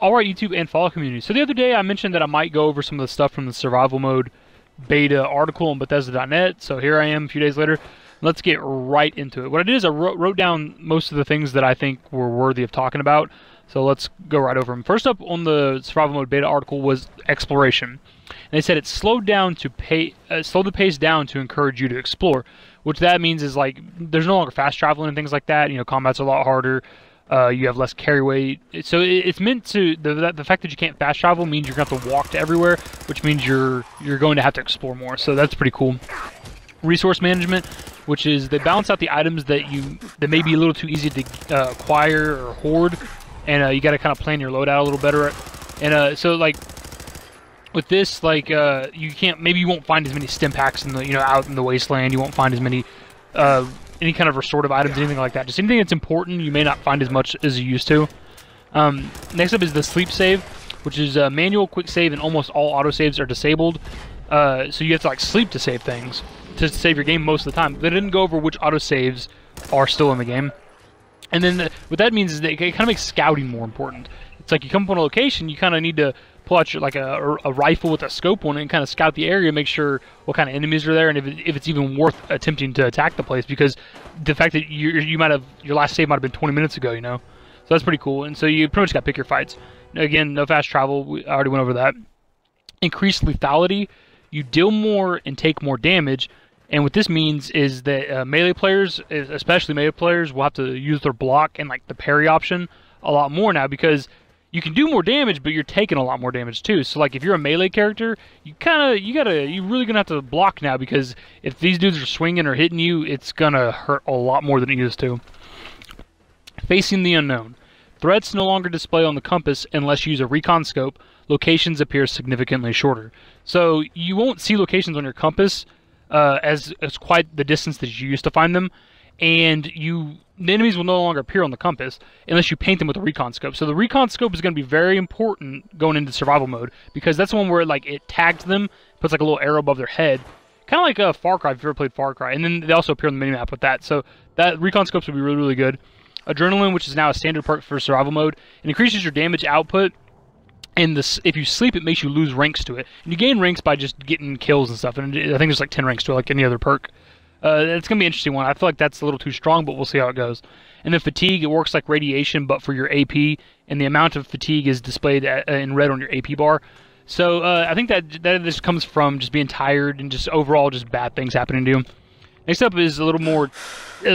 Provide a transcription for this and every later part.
Alright YouTube and follow community. So the other day I mentioned that I might go over some of the stuff from the survival mode beta article on Bethesda.net. So here I am a few days later. Let's get right into it. What I did is I wrote down most of the things that I think were worthy of talking about. So let's go right over them. First up on the survival mode beta article was exploration. And they said it slowed the pace down to encourage you to explore. Which that means is like there's no longer fast traveling and things like that. You know, combat's a lot harder. You have less carry weight, so it's meant to. The fact that you can't fast travel means you're going to have to walk to everywhere, which means you're going to have to explore more. So that's pretty cool. Resource management, which is they balance out the items that may be a little too easy to acquire or hoard, and you got to kind of plan your loadout a little better. And so like with this, like maybe you won't find as many stim packs in the out in the wasteland. You won't find as many. Any kind of restorative items, anything like that. Just anything that's important, you may not find as much as you used to. Next up is the sleep save, which is manual, quick save, and almost all autosaves are disabled. So you have to like sleep to save things, to save your game most of the time. They didn't go over which autosaves are still in the game. And then what that means is that it kind of makes scouting more important. It's like you come up on a location, you kind of need to pull out your, like a rifle with a scope on it and kind of scout the area, make sure what kind of enemies are there, and if it's even worth attempting to attack the place, because the fact that your last save might have been 20 minutes ago, so that's pretty cool. And so you pretty much got to pick your fights. Again, no fast travel. I already went over that. Increased lethality. You deal more and take more damage. And what this means is that melee players, especially melee players, will have to use their block and like the parry option a lot more now, because you can do more damage, but you're taking a lot more damage too. So like if you're a melee character, you're really gonna have to block now, because if these dudes are swinging or hitting you, it's gonna hurt a lot more than it used to. Facing the unknown. Threats no longer display on the compass unless you use a recon scope. Locations appear significantly shorter. So you won't see locations on your compass as quite the distance that you used to find them, and the enemies will no longer appear on the compass unless you paint them with a recon scope. So the recon scope is going to be very important going into survival mode, because that's the one where it tags them, puts like a little arrow above their head, kind of like a Far Cry if you've ever played Far Cry, and then they also appear on the minimap with that. So that recon scopes will be really, really good. Adrenaline, which is now a standard perk for survival mode, it increases your damage output, and if you sleep, it makes you lose ranks to it. And you gain ranks by just getting kills and stuff, and I think there's like 10 ranks to it, like any other perk. It's going to be an interesting one. I feel like that's a little too strong, but we'll see how it goes. And then fatigue, it works like radiation, but for your AP, and the amount of fatigue is displayed in red on your AP bar. So I think that just comes from just being tired and just overall just bad things happening to you. Next up is a little more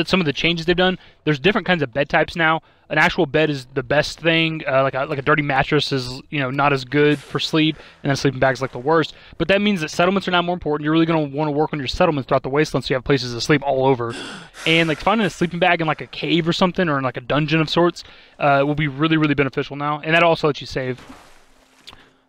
some of the changes they've done. There's different kinds of bed types now. An actual bed is the best thing. Like a dirty mattress is not as good for sleep, and then sleeping bag is like the worst. But that means that settlements are now more important. You're really going to want to work on your settlements throughout the wasteland, so you have places to sleep all over. And like finding a sleeping bag in like a cave or something, or in like a dungeon of sorts, will be really, really beneficial now. And that also lets you save.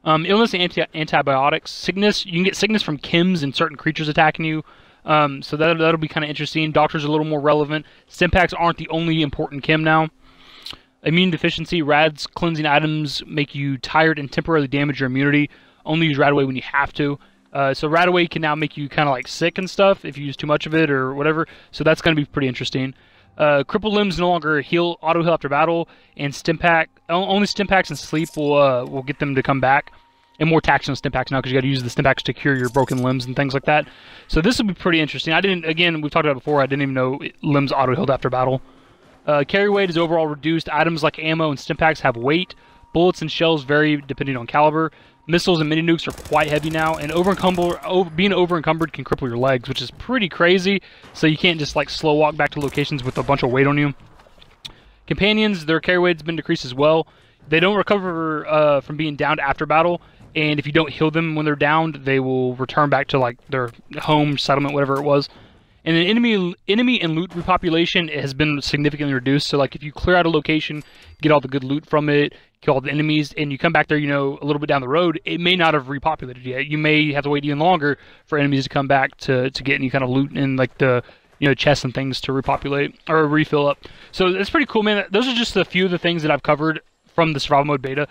Illness and antibiotics. Sickness. You can get sickness from chems and certain creatures attacking you. So that'll be kind of interesting. Doctors are a little more relevant. Stim packs aren't the only important chem now. Immune deficiency. Rad's cleansing items make you tired and temporarily damage your immunity. Only use Radaway when you have to. So Radaway can now make you kind of like sick and stuff if you use too much of it or whatever. So that's going to be pretty interesting. Crippled limbs no longer auto heal after battle, and only stim packs and sleep will get them to come back. And more tax on stim packs now, because you got to use the stim packs to cure your broken limbs and things like that. So this will be pretty interesting. Again, we've talked about it before, I didn't even know limbs auto-healed after battle. Carry weight is overall reduced. Items like ammo and stim packs have weight. Bullets and shells vary depending on caliber. Missiles and mini-nukes are quite heavy now, and being over-encumbered can cripple your legs, which is pretty crazy. So you can't just like slow walk back to locations with a bunch of weight on you. Companions, their carry weight's been decreased as well. They don't recover from being downed after battle. And if you don't heal them when they're downed, they will return back to like their home, settlement, whatever it was. And then enemy and loot repopulation has been significantly reduced. So like if you clear out a location, get all the good loot from it, kill all the enemies, and you come back there, a little bit down the road, it may not have repopulated yet. You may have to wait even longer for enemies to come back to get any kind of loot and like the chests and things to repopulate or refill up. So that's pretty cool, man. Those are just a few of the things that I've covered from the survival mode beta.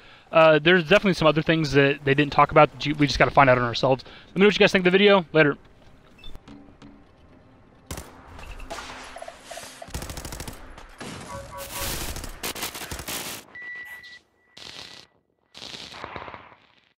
There's definitely some other things that they didn't talk about that we just got to find out on ourselves. Let me know what you guys think of the video. Later.